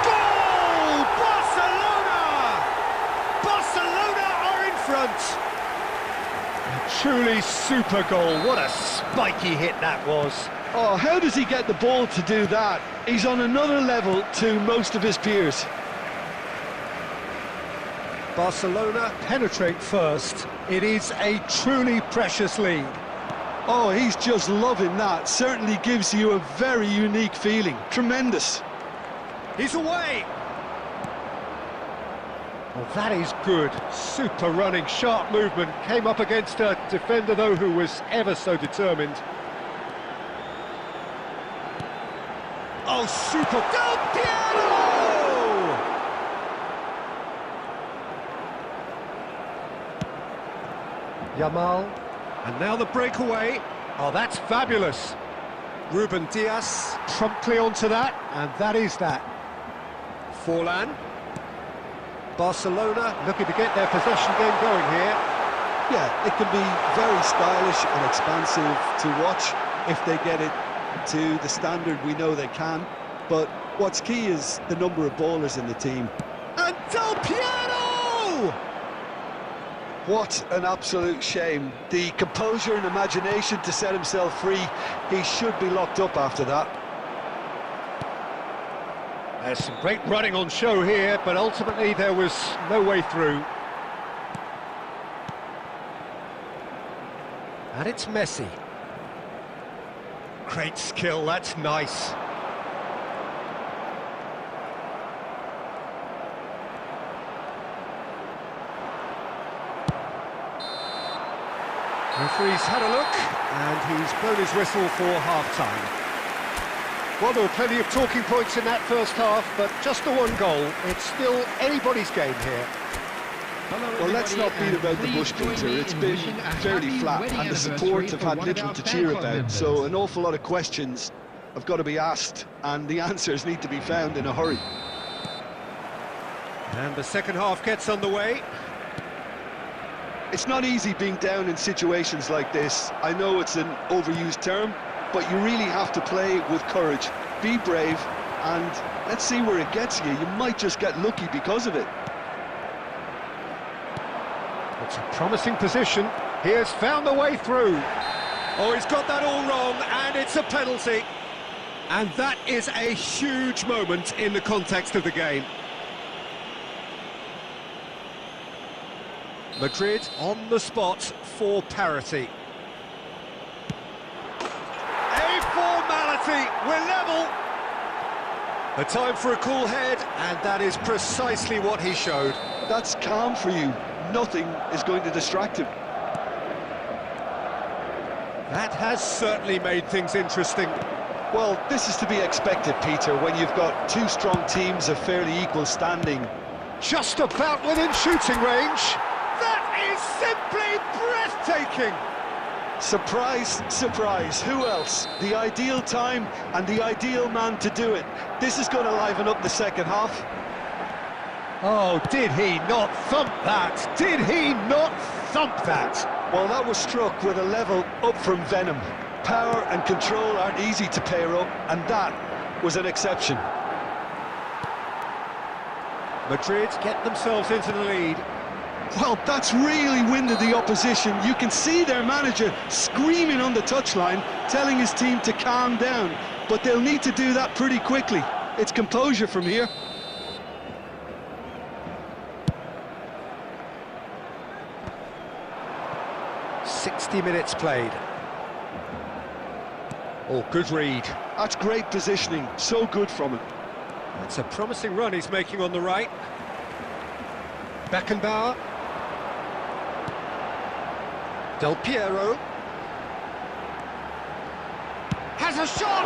Goal! Barcelona! Barcelona are in front. A truly super goal. What a spiky hit that was. Oh, how does he get the ball to do that? He's on another level to most of his peers. Barcelona penetrate first. It is a truly precious lead. Oh, he's just loving that. Certainly gives you a very unique feeling. Tremendous. He's away. Well, that is good. Super running, sharp movement. Came up against a defender, though, who was ever so determined. Oh, super! Del Piero! Yamal, and now the breakaway. Oh, that's fabulous. Ruben Dias promptly onto that, and that is that. Forlan. Barcelona looking to get their possession game going here. Yeah, it can be very stylish and expansive to watch if they get it to the standard we know they can, but what's key is the number of ballers in the team. And Del Piero! What an absolute shame. The composure and imagination to set himself free. He should be locked up after that. There's some great running on show here, but ultimately there was no way through. And it's Messi. Great skill, that's nice. Referee's had a look, and he's blown his whistle for half-time. Well, there were plenty of talking points in that first half, but just the one goal. It's still anybody's game here. Well, let's not beat about the bush, Peter. It's been fairly flat, and the support have had little to cheer about, so an awful lot of questions have got to be asked, and the answers need to be found in a hurry. And the second half gets underway. It's not easy being down in situations like this. I know it's an overused term, but you really have to play with courage. Be brave, and let's see where it gets you. You might just get lucky because of it. It's a promising position. He has found the way through. Oh, he's got that all wrong, and it's a penalty. And that is a huge moment in the context of the game. Madrid on the spot for parity. A formality, we're level. A time for a cool head, and that is precisely what he showed. That's calm for you. Nothing is going to distract him. That has certainly made things interesting. Well, this is to be expected, Peter, when you've got two strong teams of fairly equal standing. Just about within shooting range. That is simply breathtaking. Surprise, surprise, who else? The ideal time and the ideal man to do it. This is going to liven up the second half. Oh, did he not thump that? Did he not thump that? Well, that was struck with a level up from venom. Power and control aren't easy to pair up, and that was an exception. Madrid get themselves into the lead. Well, that's really winded the opposition. You can see their manager screaming on the touchline, telling his team to calm down. But they'll need to do that pretty quickly. It's composure from here. Minutes played. Oh, good read. That's great positioning. So good from him. It's a promising run he's making on the right. Beckenbauer. Del Piero. Has a shot!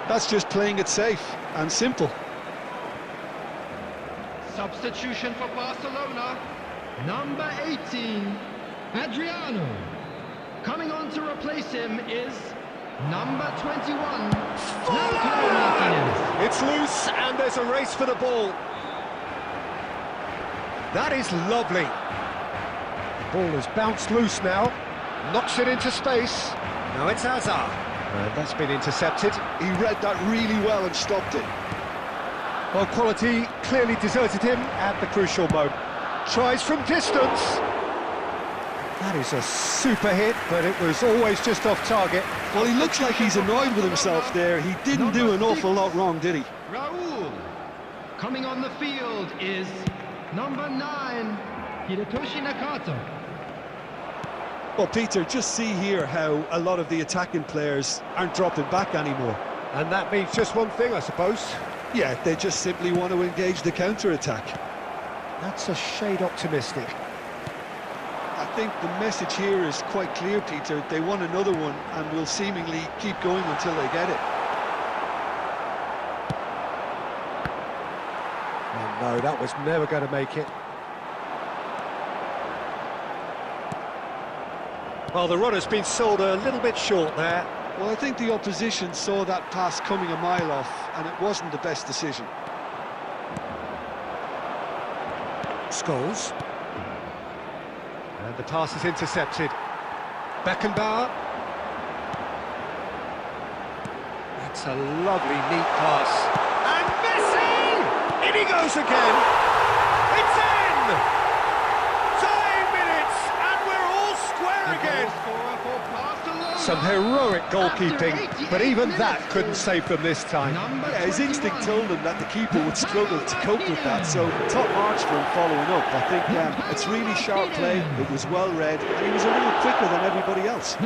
That's just playing it safe and simple. Substitution for Barcelona. Number 18, Adriano. Coming on to replace him is number 21, Lautaro Martinez. It's loose and there's a race for the ball. That is lovely. The ball has bounced loose now. Knocks it into space. Now it's Hazard. And that's been intercepted. He read that really well and stopped it. Well, quality clearly deserted him at the crucial moment. Tries from distance. That is a super hit, but it was always just off target. Well, he looks like he's annoyed with himself there. He didn't do an awful lot wrong, did he? Raul. Coming on the field is number 9, Hidetoshi Nakata. Well, Peter, just see here how a lot of the attacking players aren't dropping back anymore. And that means just one thing, I suppose. Yeah, they just simply want to engage the counter-attack. That's a shade optimistic. I think the message here is quite clear, Peter. They want another one and will seemingly keep going until they get it. Oh no, that was never going to make it. Well, the runner's been sold a little bit short there. Well, I think the opposition saw that pass coming a mile off, and it wasn't the best decision. Scholes. And the pass is intercepted. Beckenbauer. That's a lovely, neat pass. And Messi! In he goes again! It's in! 9 minutes, and we're all square again! Some heroic goalkeeping, but even that couldn't save them this time. Yeah, his instinct told him that the keeper would struggle to cope with that, so top marks for him following up. I think it's really sharp play, it was well read, and he was a little quicker than everybody else.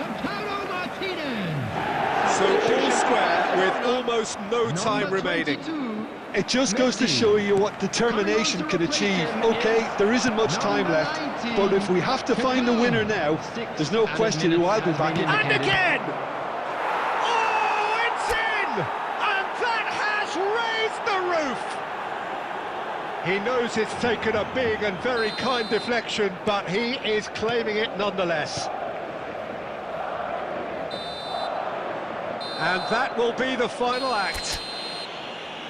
So all square with almost no time remaining. It just goes to show you what determination can achieve. Okay, there isn't much time left, but if we have to find a winner now, there's no question who I'll be backing. And again! Oh, it's in! And that has raised the roof! He knows it's taken a big and very kind deflection, but he is claiming it nonetheless. And that will be the final act.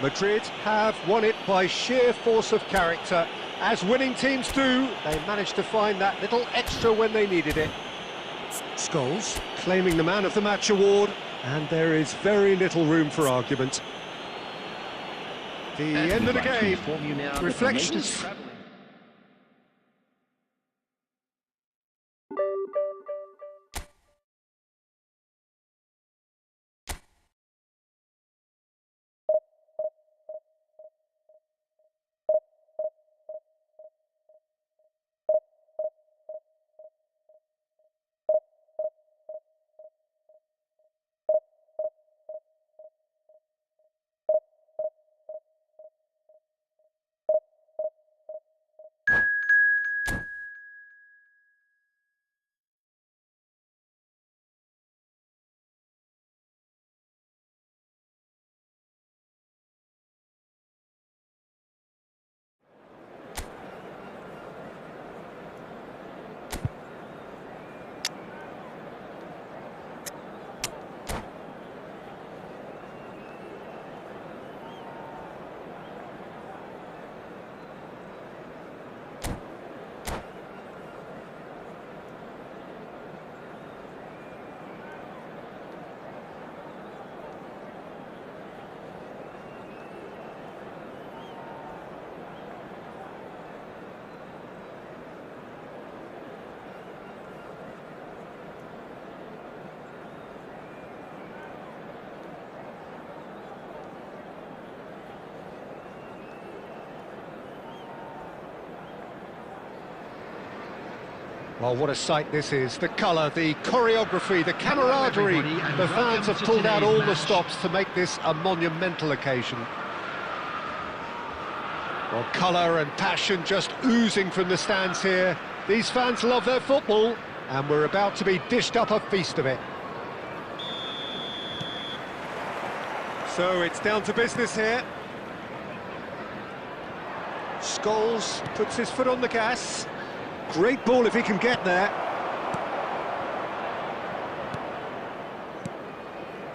Madrid have won it by sheer force of character. As winning teams do, they managed to find that little extra when they needed it. Scholes claiming the Man of the Match award, and there is very little room for argument. The end of the game. Reflections. Well, what a sight this is. The colour, the choreography, the camaraderie. The fans have pulled out all the stops to make this a monumental occasion. Well, colour and passion just oozing from the stands here. These fans love their football, and we're about to be dished up a feast of it. So it's down to business here. Scholes puts his foot on the gas. Great ball if he can get there.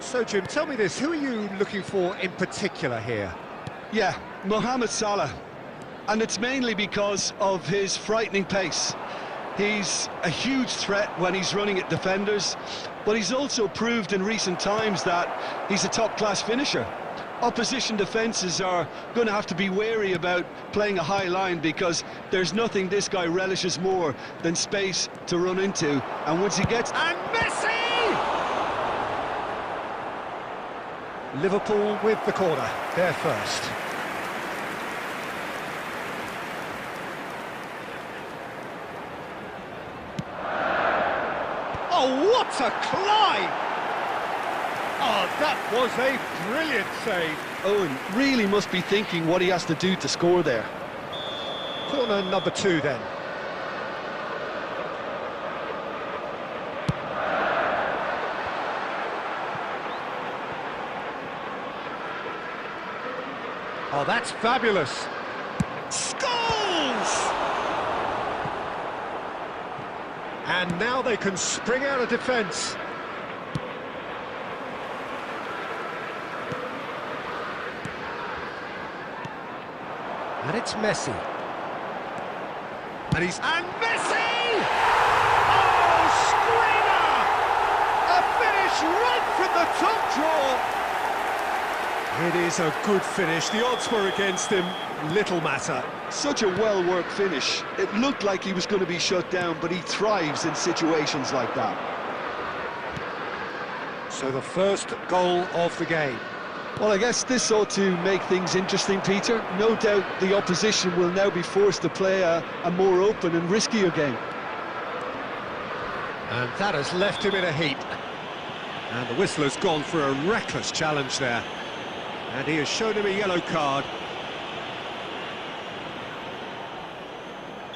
So, Jim, tell me this, who are you looking for in particular here? Yeah, Mohamed Salah. And it's mainly because of his frightening pace. He's a huge threat when he's running at defenders, but he's also proved in recent times that he's a top-class finisher. Opposition defences are going to have to be wary about playing a high line because there's nothing this guy relishes more than space to run into. And once he gets... And Messi! Liverpool with the corner, they're first. Oh, what a climb! Oh, that was a brilliant save. Owen really must be thinking what he has to do to score there. Corner number 2 then. Oh, that's fabulous. Scholes! And now they can spring out of defence. And it's Messi. And Messi! Oh, screamer! A finish right from the top draw. It is a good finish. The odds were against him. Little matter. Such a well-worked finish. It looked like he was going to be shut down, but he thrives in situations like that. So the first goal of the game. Well, I guess this ought to make things interesting, Peter. No doubt the opposition will now be forced to play a more open and riskier game. And that has left him in a heap. And the whistle has gone for a reckless challenge there. And he has shown him a yellow card.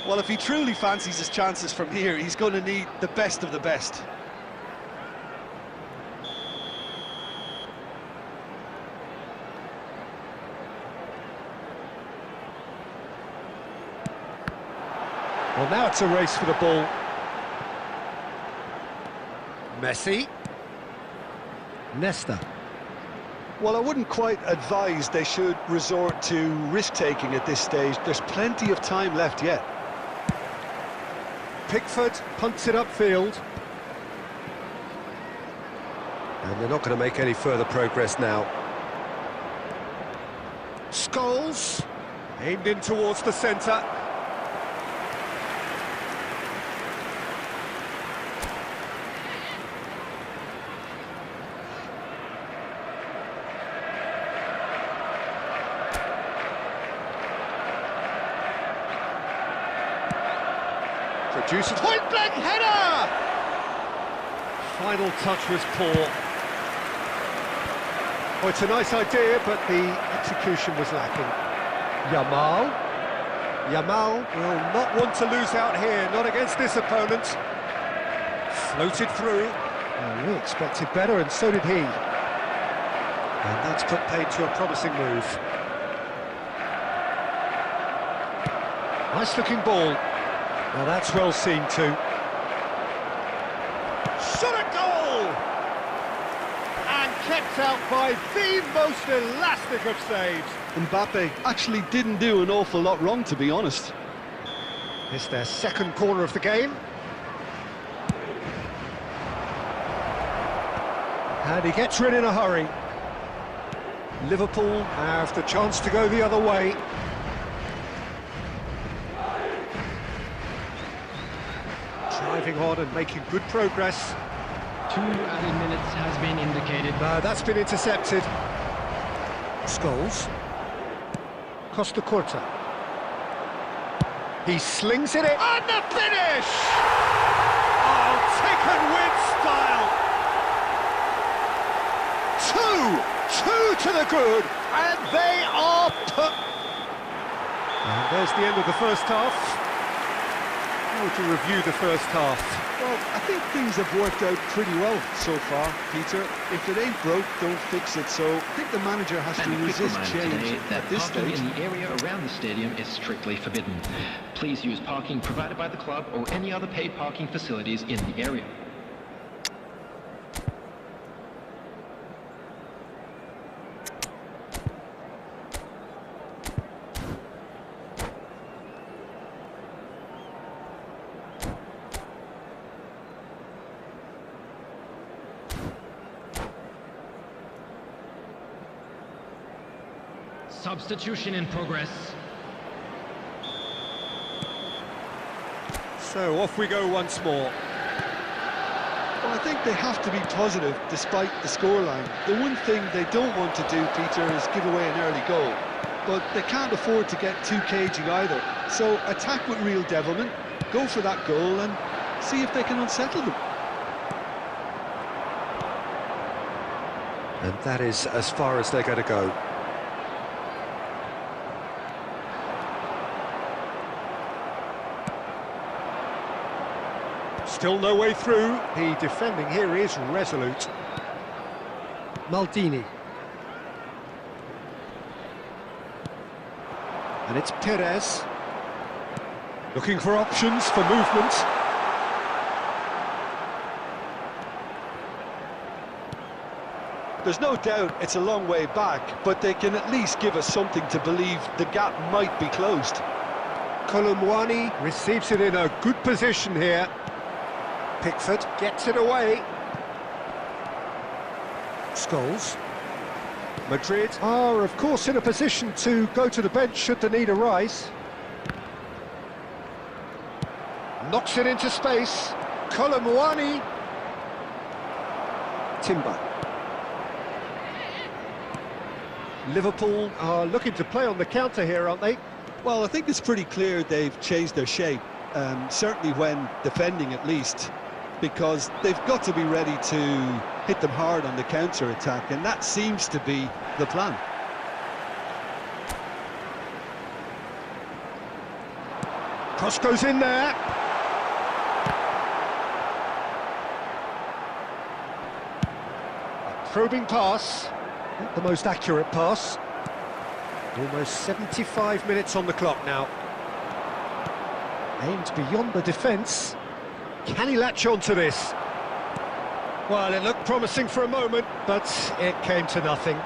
Well, if he truly fancies his chances from here, he's going to need the best of the best. Well, now it's a race for the ball. Messi. Nesta. Well, I wouldn't quite advise they should resort to risk-taking at this stage. There's plenty of time left yet. Pickford punts it upfield. And they're not going to make any further progress now. Scholes. Aimed in towards the centre. Produces point-blank header! Final touch was poor. Oh, it's a nice idea, but the execution was lacking. Yamal will not want to lose out here, not against this opponent. Floated through. Oh, we expected better, and so did he. And that's put paid to a promising move. Nice-looking ball. Now that's well seen too. Shot a goal! And kept out by the most elastic of saves. Mbappe actually didn't do an awful lot wrong, to be honest. It's their second corner of the game. And he gets rid in a hurry. Liverpool have the chance to go the other way. Driving on and making good progress. 2 added minutes has been indicated. No, that's been intercepted. Scholes. Costa Curta. He slings it in. And the finish! Oh, taken with style! Two to the good, and they are put. And there's the end of the first half. How would you review the first half? Well, I think things have worked out pretty well so far, Peter. If it ain't broke, don't fix it. So I think the manager has to resist change at this stage. Parking in the area around the stadium is strictly forbidden. Please use parking provided by the club or any other paid parking facilities in the area. Substitution in progress. So off we go once more. Well, I think they have to be positive despite the scoreline. The one thing they don't want to do, Peter, is give away an early goal. But they can't afford to get too cagey either. So attack with real devilment, go for that goal and see if they can unsettle them. And that is as far as they're going to go. Still no way through. The defending here is resolute. Maldini. And it's Perez. Looking for options for movement. There's no doubt it's a long way back, but they can at least give us something to believe the gap might be closed. Kolumwani receives it in a good position here. Pickford gets it away. Scholes. Madrid are, of course, in a position to go to the bench should the need arise. Knocks it into space. Kolumwani. Timber. Liverpool are looking to play on the counter here, aren't they? Well, I think it's pretty clear they've changed their shape, certainly when defending at least, because they've got to be ready to hit them hard on the counter-attack, and that seems to be the plan. Cross goes in there. A probing pass. Not the most accurate pass. Almost 75 minutes on the clock now. Aimed beyond the defence. Can he latch on to this? Well, it looked promising for a moment, but it came to nothing.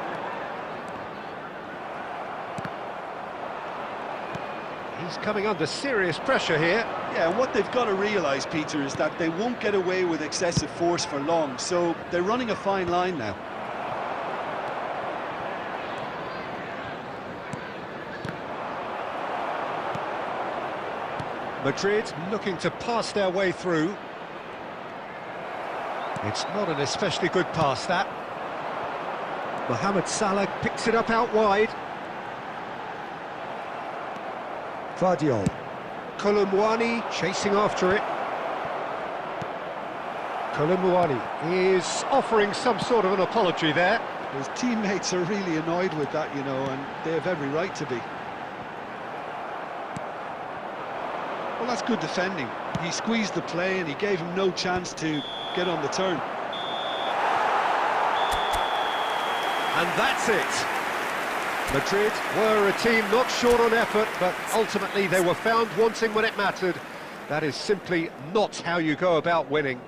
He's coming under serious pressure here. Yeah, and what they've got to realise, Peter, is that they won't get away with excessive force for long, so they're running a fine line now. Madrid looking to pass their way through. It's not an especially good pass, that. Mohamed Salah picks it up out wide. Vardiol. Kolumwani chasing after it. Kolumwani is offering some sort of an apology there. His teammates are really annoyed with that, you know, and they have every right to be. Well, that's good defending. He squeezed the play and he gave him no chance to get on the turn. And that's it. Madrid were a team not short on effort, but ultimately they were found wanting when it mattered. That is simply not how you go about winning.